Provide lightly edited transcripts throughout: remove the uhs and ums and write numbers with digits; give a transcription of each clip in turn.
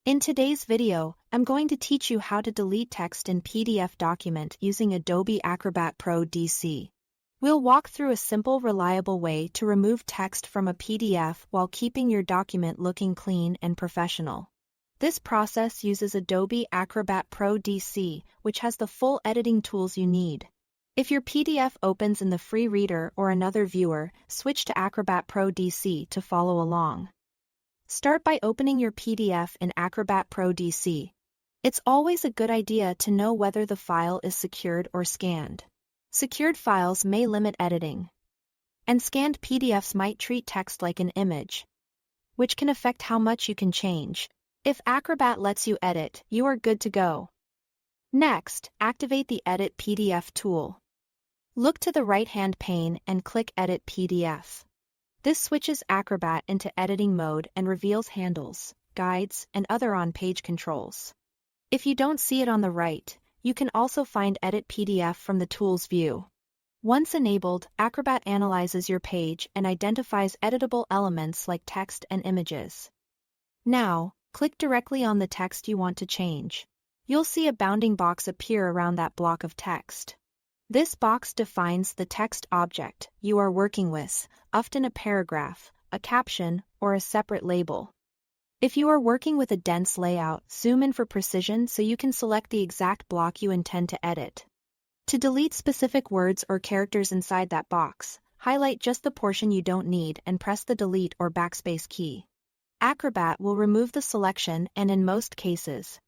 In today's video, I'm going to teach you how to delete text in PDF document using Adobe Acrobat Pro DC. We'll walk through a simple, reliable way to remove text from a PDF while keeping your document looking clean and professional. This process uses Adobe Acrobat Pro DC, which has the full editing tools you need. If your PDF opens in the free reader or another viewer, switch to Acrobat Pro DC to follow along. Start by opening your PDF in Acrobat Pro DC. It's always a good idea to know whether the file is secured or scanned. Secured files may limit editing, and scanned PDFs might treat text like an image, which can affect how much you can change. If Acrobat lets you edit, you are good to go. Next, activate the Edit PDF tool. Look to the right-hand pane and click Edit PDF. This switches Acrobat into editing mode and reveals handles, guides, and other on-page controls. If you don't see it on the right, you can also find Edit PDF from the Tools view. Once enabled, Acrobat analyzes your page and identifies editable elements like text and images. Now, click directly on the text you want to change. You'll see a bounding box appear around that block of text. This box defines the text object you are working with, often a paragraph, a caption, or a separate label. If you are working with a dense layout, zoom in for precision so you can select the exact block you intend to edit. To delete specific words or characters inside that box, highlight just the portion you don't need and press the Delete or Backspace key. Acrobat will remove the selection and, in most cases,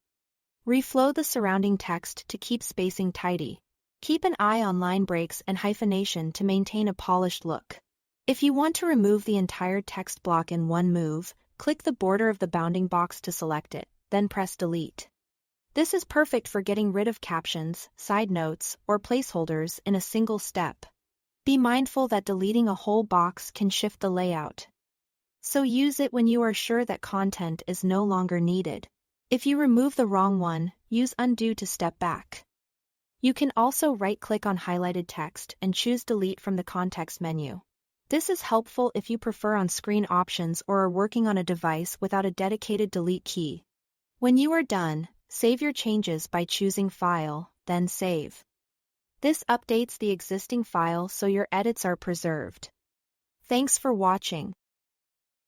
reflow the surrounding text to keep spacing tidy. Keep an eye on line breaks and hyphenation to maintain a polished look. If you want to remove the entire text block in one move, click the border of the bounding box to select it, then press Delete. This is perfect for getting rid of captions, side notes, or placeholders in a single step. Be mindful that deleting a whole box can shift the layout, so use it when you are sure that content is no longer needed. If you remove the wrong one, use Undo to step back. You can also right-click on highlighted text and choose Delete from the context menu. This is helpful if you prefer on-screen options or are working on a device without a dedicated delete key. When you are done, save your changes by choosing File, then Save. This updates the existing file so your edits are preserved. Thanks for watching.